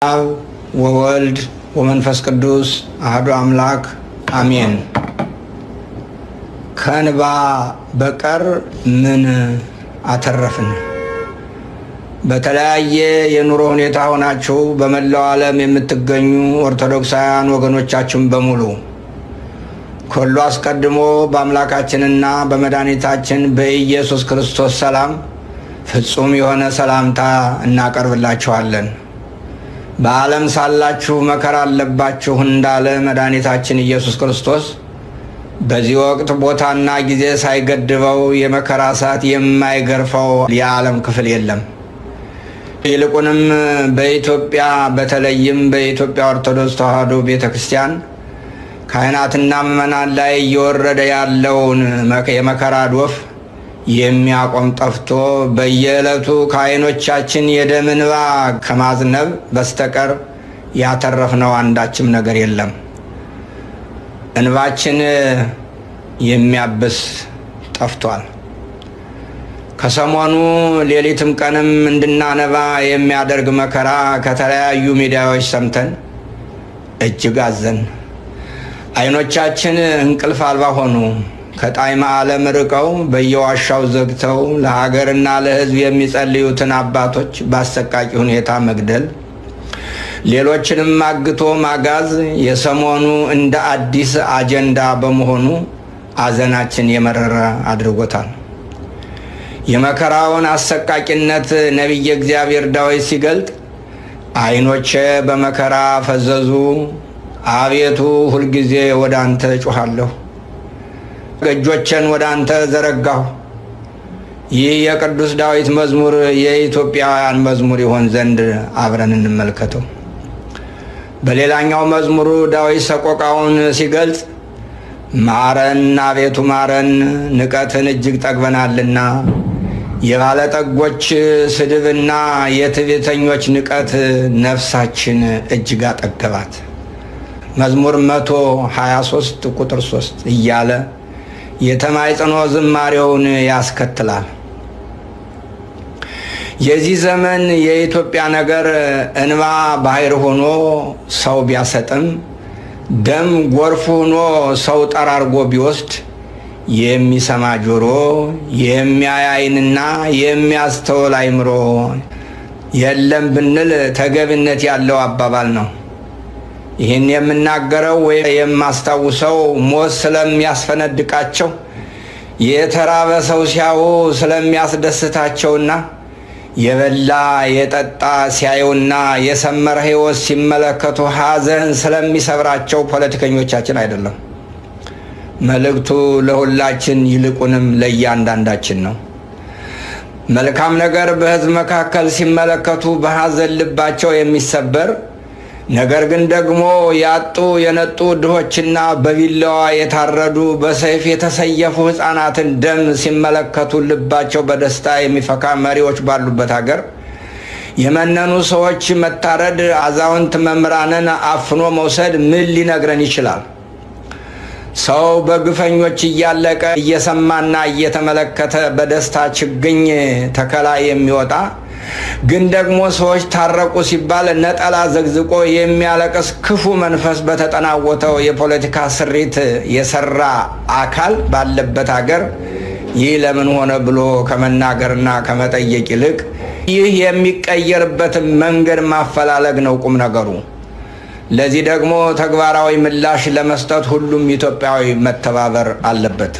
አብ ወወልድ ወመንፈስ ቅዱስ አሐዱ አምላክ አሜን። ከእንባ በቀር ምን አተረፍን? በተለያየ የኑሮ ሁኔታ ሆናችሁ በመላው ዓለም የምትገኙ ኦርቶዶክሳውያን ወገኖቻችን በሙሉ ከሁሉ አስቀድሞ በአምላካችንና በመድኃኒታችን በኢየሱስ ክርስቶስ ሰላም ፍጹም የሆነ ሰላምታ እናቀርብላችኋለን። በዓለም ሳላችሁ መከራ አለባችሁ እንዳለ መድኃኒታችን ኢየሱስ ክርስቶስ በዚህ ወቅት ቦታና ጊዜ ሳይገድበው የመከራ እሳት የማይገርፈው የዓለም ክፍል የለም። ይልቁንም በኢትዮጵያ በተለይም በኢትዮጵያ ኦርቶዶክስ ተዋሕዶ ቤተ ክርስቲያን ካህናትና ምዕመናን ላይ እየወረደ ያለውን የመከራ ዶፍ የሚያቆም ጠፍቶ በየዕለቱ ከዓይኖቻችን የደም እንባ ከማዝነብ በስተቀር ያተረፍነው አንዳችም ነገር የለም። እንባችን የሚያብስ ጠፍቷል። ከሰሞኑ ሌሊትም ቀንም እንድናነባ የሚያደርግ መከራ ከተለያዩ ሚዲያዎች ሰምተን እጅግ አዘን። ዓይኖቻችን እንቅልፍ አልባ ሆኑ። ከጣዕመ ዓለም ርቀው በየዋሻው ዘግተው ለሀገርና ለሕዝብ የሚጸልዩትን አባቶች በአሰቃቂ ሁኔታ መግደል፣ ሌሎችንም አግቶ ማጋዝ የሰሞኑ እንደ አዲስ አጀንዳ በመሆኑ ሐዘናችን የመረረ አድርጎታል። የመከራውን አሰቃቂነት ነቢየ እግዚአብሔር ዳዊት ሲገልጥ ዓይኖቼ በመከራ ፈዘዙ፣ አቤቱ ሁልጊዜ ወደ አንተ እጮኻለሁ፣ እጆቼን ወደ አንተ ዘረጋሁ። ይህ የቅዱስ ዳዊት መዝሙር የኢትዮጵያውያን መዝሙር ይሆን ዘንድ አብረን እንመልከተው። በሌላኛው መዝሙሩ ዳዊት ሰቆቃውን ሲገልጽ ማረን አቤቱ ማረን፣ ንቀትን እጅግ ጠግበናልና፣ የባለጠጎች ስድብና የትዕቢተኞች ንቀት ነፍሳችን እጅግ አጠገባት። መዝሙር 123 ቁጥር 3 እያለ የተማጽኖ ዝማሬውን ያስከትላል። የዚህ ዘመን የኢትዮጵያ ነገር እንባ ባህር ሆኖ ሰው ቢያሰጥም፣ ደም ጎርፍ ሆኖ ሰው ጠራርጎ ቢወስድ፣ የሚሰማ ጆሮ፣ የሚያይ ዓይንና የሚያስተውል አእምሮ የለም ብንል ተገቢነት ያለው አባባል ነው። ይህን የምናገረው ወይ የማስታውሰው ሞት ስለሚያስፈነድቃቸው፣ የተራበ ሰው ሲያዩ ስለሚያስደስታቸውና የበላ የጠጣ ሲያዩና የሰመረ ሕይወት ሲመለከቱ ሐዘን ስለሚሰብራቸው ፖለቲከኞቻችን አይደለም። መልእክቱ ለሁላችን ይልቁንም ለእያንዳንዳችን ነው። መልካም ነገር በሕዝብ መካከል ሲመለከቱ በሐዘን ልባቸው የሚሰበር፣ ነገር ግን ደግሞ ያጡ የነጡ ድሆችና በቢላዋ የታረዱ በሰይፍ የተሰየፉ ሕፃናትን ደም ሲመለከቱ ልባቸው በደስታ የሚፈካ መሪዎች ባሉበት ሀገር የመነኑ ሰዎች መታረድ፣ አዛውንት መምህራንን አፍኖ መውሰድ ምን ሊነግረን ይችላል? ሰው በግፈኞች እያለቀ እየሰማና እየተመለከተ በደስታ ችግኝ ተከላ የሚወጣ ግን ደግሞ ሰዎች ታረቁ ሲባል ነጠላ ዘግዝቆ የሚያለቅስ ክፉ መንፈስ በተጠናወተው የፖለቲካ ስሪት የሰራ አካል ባለበት ሀገር ይህ ለምን ሆነ ብሎ ከመናገርና ከመጠየቅ ይልቅ ይህ የሚቀየርበትን መንገድ ማፈላለግ ነው ቁም ነገሩ። ለዚህ ደግሞ ተግባራዊ ምላሽ ለመስጠት ሁሉም ኢትዮጵያዊ መተባበር አለበት።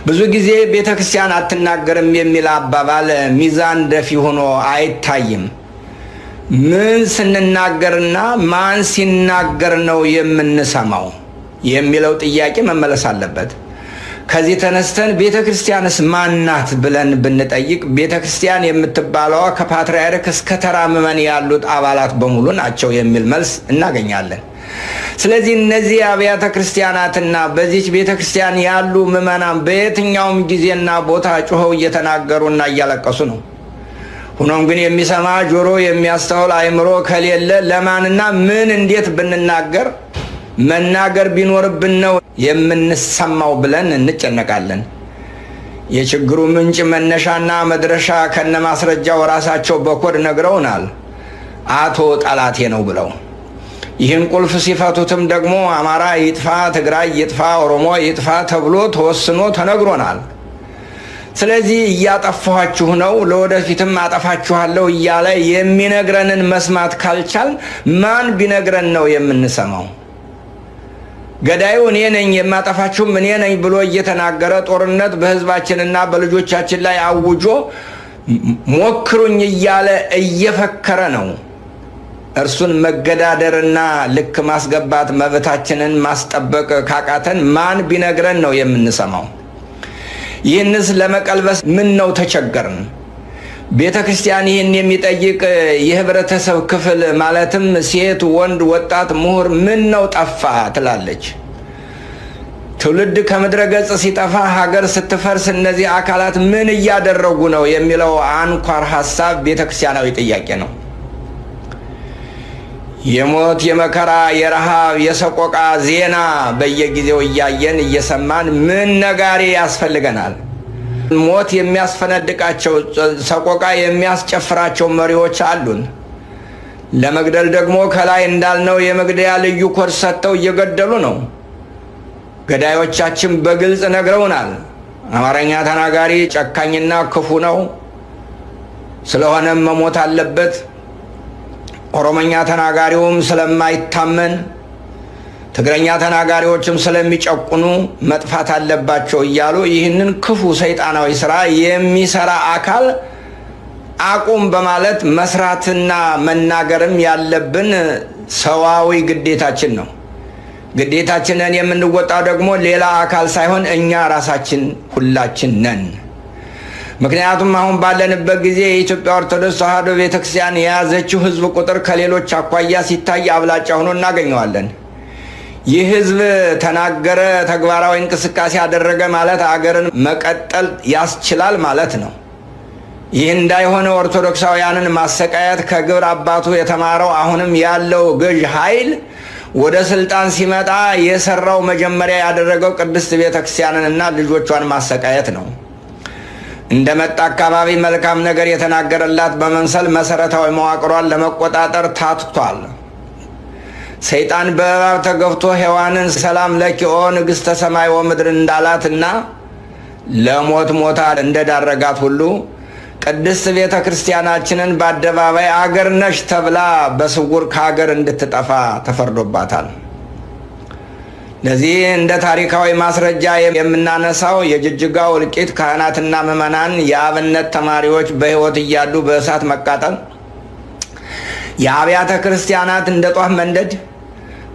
ብዙ ጊዜ ቤተ ክርስቲያን አትናገርም የሚል አባባል ሚዛን ደፊ ሆኖ አይታይም። ምን ስንናገርና ማን ሲናገር ነው የምንሰማው የሚለው ጥያቄ መመለስ አለበት። ከዚህ ተነስተን ቤተ ክርስቲያንስ ማናት ብለን ብንጠይቅ ቤተ ክርስቲያን የምትባለዋ ከፓትርያርክ እስከ ተራ ምዕመን ያሉት አባላት በሙሉ ናቸው የሚል መልስ እናገኛለን። ስለዚህ እነዚህ አብያተ ክርስቲያናትና በዚች ቤተ ክርስቲያን ያሉ ምዕመናን በየትኛውም ጊዜና ቦታ ጮኸው እየተናገሩና እያለቀሱ ነው። ሆኖም ግን የሚሰማ ጆሮ፣ የሚያስተውል አእምሮ ከሌለ ለማንና ምን እንዴት ብንናገር መናገር ቢኖርብን ነው የምንሰማው ብለን እንጨነቃለን። የችግሩ ምንጭ መነሻና መድረሻ ከነማስረጃው ራሳቸው በኮድ ነግረውናል። አቶ ጠላቴ ነው ብለው ይህን ቁልፍ ሲፈቱትም ደግሞ አማራ ይጥፋ፣ ትግራይ ይጥፋ፣ ኦሮሞ ይጥፋ ተብሎ ተወስኖ ተነግሮናል። ስለዚህ እያጠፋችሁ ነው፣ ለወደፊትም አጠፋችኋለሁ እያለ የሚነግረንን መስማት ካልቻል ማን ቢነግረን ነው የምንሰማው? ገዳዩ እኔ ነኝ የማጠፋችሁም እኔ ነኝ ብሎ እየተናገረ ጦርነት በህዝባችንና በልጆቻችን ላይ አውጆ ሞክሩኝ እያለ እየፈከረ ነው። እርሱን መገዳደርና ልክ ማስገባት መብታችንን ማስጠበቅ ካቃተን ማን ቢነግረን ነው የምንሰማው? ይህንስ ለመቀልበስ ምን ነው ተቸገርን? ቤተ ክርስቲያን ይህን የሚጠይቅ የህብረተሰብ ክፍል ማለትም ሴት፣ ወንድ፣ ወጣት፣ ምሁር ምን ነው ጠፋ ትላለች። ትውልድ ከምድረ ገጽ ሲጠፋ፣ ሀገር ስትፈርስ እነዚህ አካላት ምን እያደረጉ ነው የሚለው አንኳር ሀሳብ ቤተ ክርስቲያናዊ ጥያቄ ነው። የሞት፣ የመከራ፣ የረሃብ፣ የሰቆቃ ዜና በየጊዜው እያየን እየሰማን ምን ነጋሪ ያስፈልገናል? ሞት የሚያስፈነድቃቸው፣ ሰቆቃ የሚያስጨፍራቸው መሪዎች አሉን። ለመግደል ደግሞ ከላይ እንዳልነው የመግደያ ልዩ ኮድ ሰጥተው እየገደሉ ነው። ገዳዮቻችን በግልጽ ነግረውናል። አማርኛ ተናጋሪ ጨካኝና ክፉ ነው፣ ስለሆነም መሞት አለበት። ኦሮሞኛ ተናጋሪውም ስለማይታመን፣ ትግረኛ ተናጋሪዎችም ስለሚጨቁኑ መጥፋት አለባቸው እያሉ ይህንን ክፉ ሰይጣናዊ ስራ የሚሰራ አካል አቁም በማለት መስራትና መናገርም ያለብን ሰዋዊ ግዴታችን ነው። ግዴታችንን የምንወጣው ደግሞ ሌላ አካል ሳይሆን እኛ ራሳችን ሁላችን ነን። ምክንያቱም አሁን ባለንበት ጊዜ የኢትዮጵያ ኦርቶዶክስ ተዋሕዶ ቤተክርስቲያን የያዘችው ህዝብ ቁጥር ከሌሎች አኳያ ሲታይ አብላጫ ሆኖ እናገኘዋለን። ይህ ህዝብ ተናገረ፣ ተግባራዊ እንቅስቃሴ ያደረገ ማለት አገርን መቀጠል ያስችላል ማለት ነው። ይህ እንዳይሆነ ኦርቶዶክሳውያንን ማሰቃየት ከግብር አባቱ የተማረው አሁንም ያለው ገዥ ኃይል ወደ ስልጣን ሲመጣ የሰራው መጀመሪያ ያደረገው ቅድስት ቤተክርስቲያንንና ልጆቿን ማሰቃየት ነው። እንደመጣ አካባቢ መልካም ነገር የተናገረላት በመምሰል መሰረታዊ መዋቅሯን ለመቆጣጠር ታትቷል። ሰይጣን በእባብ ተገፍቶ ሔዋንን ሰላም ለኪኦ ንግሥተ ሰማይ ወምድር እንዳላትና ለሞት ሞታ እንደዳረጋት ሁሉ ቅድስት ቤተ ክርስቲያናችንን በአደባባይ አገር ነሽ ተብላ በስውር ከሀገር እንድትጠፋ ተፈርዶባታል። ለዚህ እንደ ታሪካዊ ማስረጃ የምናነሳው የጅጅጋው እልቂት፣ ካህናትና ምዕመናን የአብነት ተማሪዎች በሕይወት እያሉ በእሳት መቃጠል፣ የአብያተ ክርስቲያናት እንደ ጧፍ መንደድ፣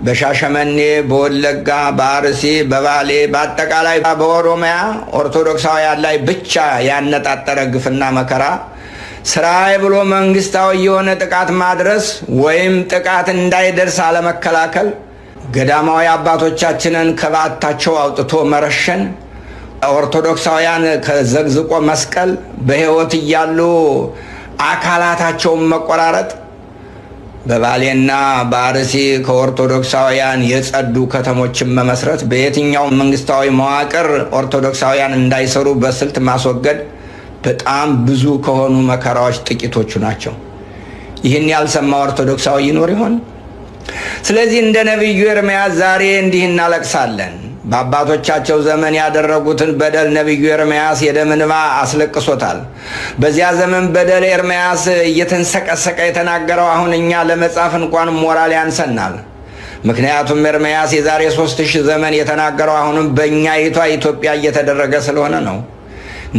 በሻሸመኔ፣ በወለጋ፣ በአርሲ፣ በባሌ፣ በአጠቃላይ በኦሮሚያ ኦርቶዶክሳውያን ላይ ብቻ ያነጣጠረ ግፍና መከራ ስራዬ ብሎ መንግስታዊ የሆነ ጥቃት ማድረስ ወይም ጥቃት እንዳይደርስ አለመከላከል፣ ገዳማዊ አባቶቻችንን ከበዓታቸው አውጥቶ መረሸን፣ ኦርቶዶክሳውያን ከዘግዝቆ መስቀል፣ በሕይወት እያሉ አካላታቸውን መቆራረጥ፣ በባሌና በአርሲ ከኦርቶዶክሳውያን የጸዱ ከተሞችን መመስረት፣ በየትኛው መንግስታዊ መዋቅር ኦርቶዶክሳውያን እንዳይሰሩ በስልት ማስወገድ በጣም ብዙ ከሆኑ መከራዎች ጥቂቶቹ ናቸው። ይህን ያልሰማ ኦርቶዶክሳዊ ይኖር ይሆን? ስለዚህ እንደ ነቢዩ ኤርምያስ ዛሬ እንዲህ እናለቅሳለን። በአባቶቻቸው ዘመን ያደረጉትን በደል ነቢዩ ኤርምያስ የደም እንባ አስለቅሶታል። በዚያ ዘመን በደል ኤርምያስ እየተንሰቀሰቀ የተናገረው አሁን እኛ ለመጻፍ እንኳን ሞራል ያንሰናል። ምክንያቱም ኤርምያስ የዛሬ 3000 ዘመን የተናገረው አሁንም በእኛይቷ ኢትዮጵያ እየተደረገ ስለሆነ ነው።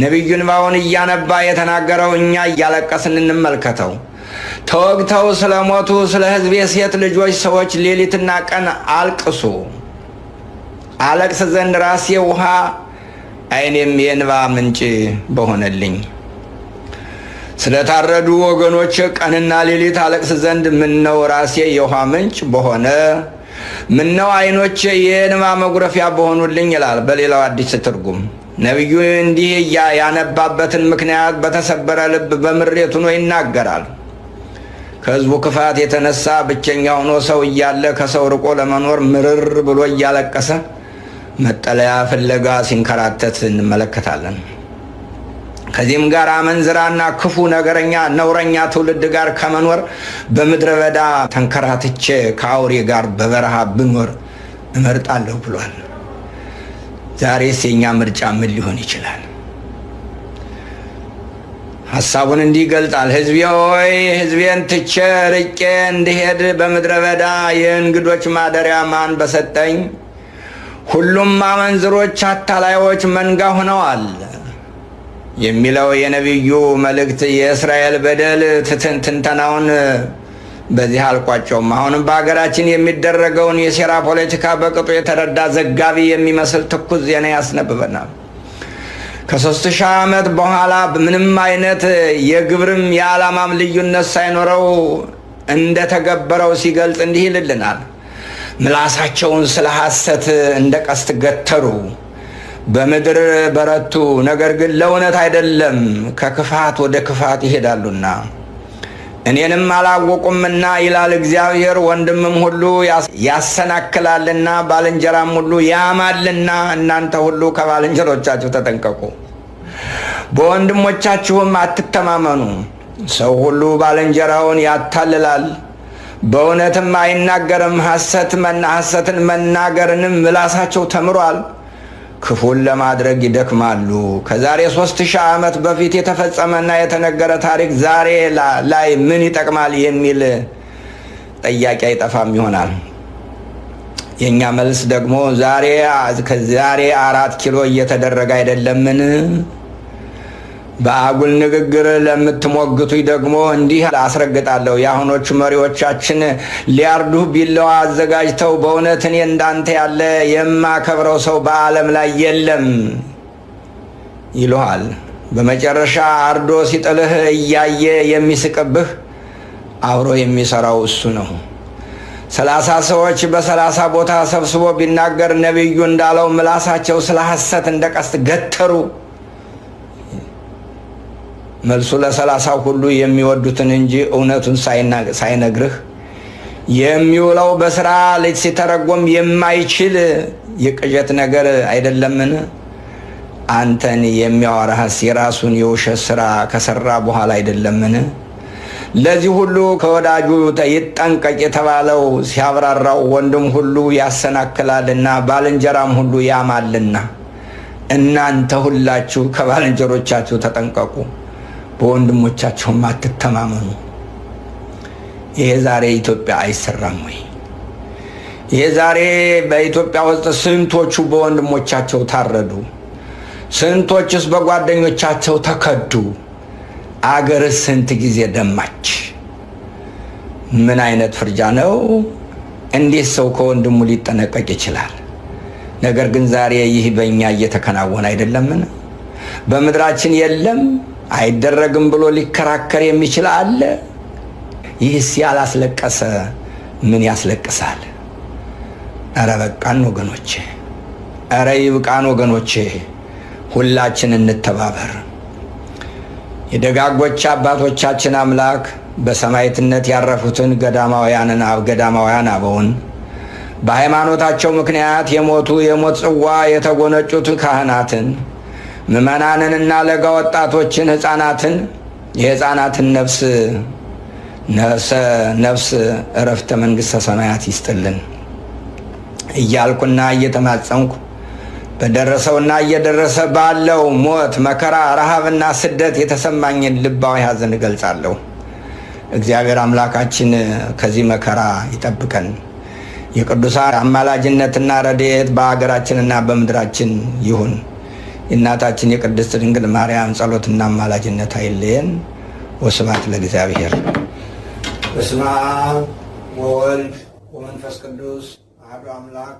ነቢዩ እንባውን እያነባ የተናገረው እኛ እያለቀስን እንመልከተው። ተወግተው ስለሞቱ ስለ ሕዝቤ ሴት ልጆች ሰዎች ሌሊትና ቀን አልቅሱ። አለቅስ ዘንድ ራሴ ውሃ ዓይኔም የእንባ ምንጭ በሆነልኝ። ስለታረዱ ወገኖች ቀንና ሌሊት አለቅስ ዘንድ ምነው ራሴ የውሃ ምንጭ በሆነ፣ ምነው ዓይኖቼ የእንባ መጉረፊያ በሆኑልኝ ይላል በሌላው አዲስ ትርጉም። ነቢዩ እንዲህ ያነባበትን ምክንያት በተሰበረ ልብ በምሬት ሆኖ ይናገራል። ከሕዝቡ ክፋት የተነሳ ብቸኛ ሆኖ ሰው እያለ ከሰው ርቆ ለመኖር ምርር ብሎ እያለቀሰ መጠለያ ፍለጋ ሲንከራተት እንመለከታለን። ከዚህም ጋር አመንዝራና ክፉ ነገረኛ ነውረኛ ትውልድ ጋር ከመኖር በምድረ በዳ ተንከራትቼ ከአውሬ ጋር በበረሃ ብኖር እመርጣለሁ ብሏል። ዛሬስ የኛ ምርጫ ምን ሊሆን ይችላል? ሐሳቡን እንዲህ ይገልጣል። ሕዝቤ ሆይ ሕዝቤን ትቼ ርቄ እንድሄድ በምድረ በዳ የእንግዶች ማደሪያ ማን በሰጠኝ? ሁሉም አመንዝሮች አታላዮች መንጋ ሆነዋል የሚለው የነቢዩ መልእክት የእስራኤል በደል ትንተናውን በዚህ አልቋጨውም። አሁንም በሀገራችን የሚደረገውን የሴራ ፖለቲካ በቅጡ የተረዳ ዘጋቢ የሚመስል ትኩስ ዜና ያስነብበናል። ከ3000 ዓመት በኋላ ምንም አይነት የግብርም የዓላማም ልዩነት ሳይኖረው እንደተገበረው ሲገልጽ እንዲህ ይልልናል። ምላሳቸውን ስለ ሐሰት እንደ ቀስት ገተሩ፣ በምድር በረቱ፣ ነገር ግን ለእውነት አይደለም፣ ከክፋት ወደ ክፋት ይሄዳሉና እኔንም አላወቁምና ይላል እግዚአብሔር። ወንድምም ሁሉ ያሰናክላልና ባልንጀራም ሁሉ ያማልና እናንተ ሁሉ ከባልንጀሮቻችሁ ተጠንቀቁ፣ በወንድሞቻችሁም አትተማመኑ። ሰው ሁሉ ባልንጀራውን ያታልላል፣ በእውነትም አይናገርም። ሐሰትን መናገርንም ምላሳቸው ተምሯል፣ ክፉን ለማድረግ ይደክማሉ። ከዛሬ 3000 ዓመት በፊት የተፈጸመና የተነገረ ታሪክ ዛሬ ላይ ምን ይጠቅማል የሚል ጥያቄ አይጠፋም ይሆናል። የእኛ መልስ ደግሞ ዛሬ 4 ኪሎ እየተደረገ አይደለምን? በአጉል ንግግር ለምትሞግቱኝ ደግሞ እንዲህ አስረግጣለሁ። የአሁኖቹ መሪዎቻችን ሊያርዱህ ቢላዋ አዘጋጅተው በእውነት እኔ እንዳንተ ያለ የማከብረው ሰው በዓለም ላይ የለም ይሉሃል። በመጨረሻ አርዶ ሲጥልህ እያየ የሚስቅብህ አብሮ የሚሰራው እሱ ነው። 30 ሰዎች በ30 ቦታ ሰብስቦ ቢናገር ነቢዩ እንዳለው ምላሳቸው ስለ ሐሰት እንደ ቀስት ገተሩ። መልሱ ለ30 ሁሉ የሚወዱትን እንጂ እውነቱን ሳይነግርህ የሚውለው በስራ ልጅ ሲተረጎም የማይችል የቅዠት ነገር አይደለምን? አንተን የሚያወራህስ የራሱን የውሸት ስራ ከሰራ በኋላ አይደለምን? ለዚህ ሁሉ ከወዳጁ ይጠንቀቅ የተባለው ሲያብራራው ወንድም ሁሉ ያሰናክላልና ባልንጀራም ሁሉ ያማልና እናንተ ሁላችሁ ከባልንጀሮቻችሁ ተጠንቀቁ፣ በወንድሞቻችሁም አትተማመኑ። ይሄ ዛሬ ኢትዮጵያ አይሰራም ወይ? ይሄ ዛሬ በኢትዮጵያ ውስጥ ስንቶቹ በወንድሞቻቸው ታረዱ? ስንቶችስ በጓደኞቻቸው ተከዱ? አገርስ ስንት ጊዜ ደማች? ምን አይነት ፍርጃ ነው? እንዴት ሰው ከወንድሙ ሊጠነቀቅ ይችላል? ነገር ግን ዛሬ ይህ በእኛ እየተከናወነ አይደለምን? በምድራችን የለም አይደረግም ብሎ ሊከራከር የሚችል አለ? ይህስ ያላስለቀሰ ምን ያስለቅሳል? ኧረ በቃን ወገኖቼ፣ ኧረ ይብቃን ወገኖቼ፣ ሁላችን እንተባበር። የደጋጎች አባቶቻችን አምላክ በሰማዕትነት ያረፉትን ገዳማውያን አበውን በሃይማኖታቸው ምክንያት የሞቱ የሞት ጽዋ የተጎነጩት ካህናትን ምዕመናንንና ለጋ ወጣቶችን ሕፃናትን የሕፃናትን ነፍስ እረፍተ መንግሥተ ሰማያት ይስጥልን እያልኩና እየተማጸንኩ በደረሰውና እየደረሰ ባለው ሞት፣ መከራ፣ ረሃብና ስደት የተሰማኝን ልባዊ ሐዘን እገልጻለሁ። እግዚአብሔር አምላካችን ከዚህ መከራ ይጠብቀን። የቅዱሳን አማላጅነትና ረድኤት በአገራችንና በምድራችን ይሁን። የእናታችን የቅድስት ድንግል ማርያም ጸሎትና አማላጅነት አይለየን። ወስብሐት ለእግዚአብሔር። በስመ አብ ወወልድ ወመንፈስ ቅዱስ አሐዱ አምላክ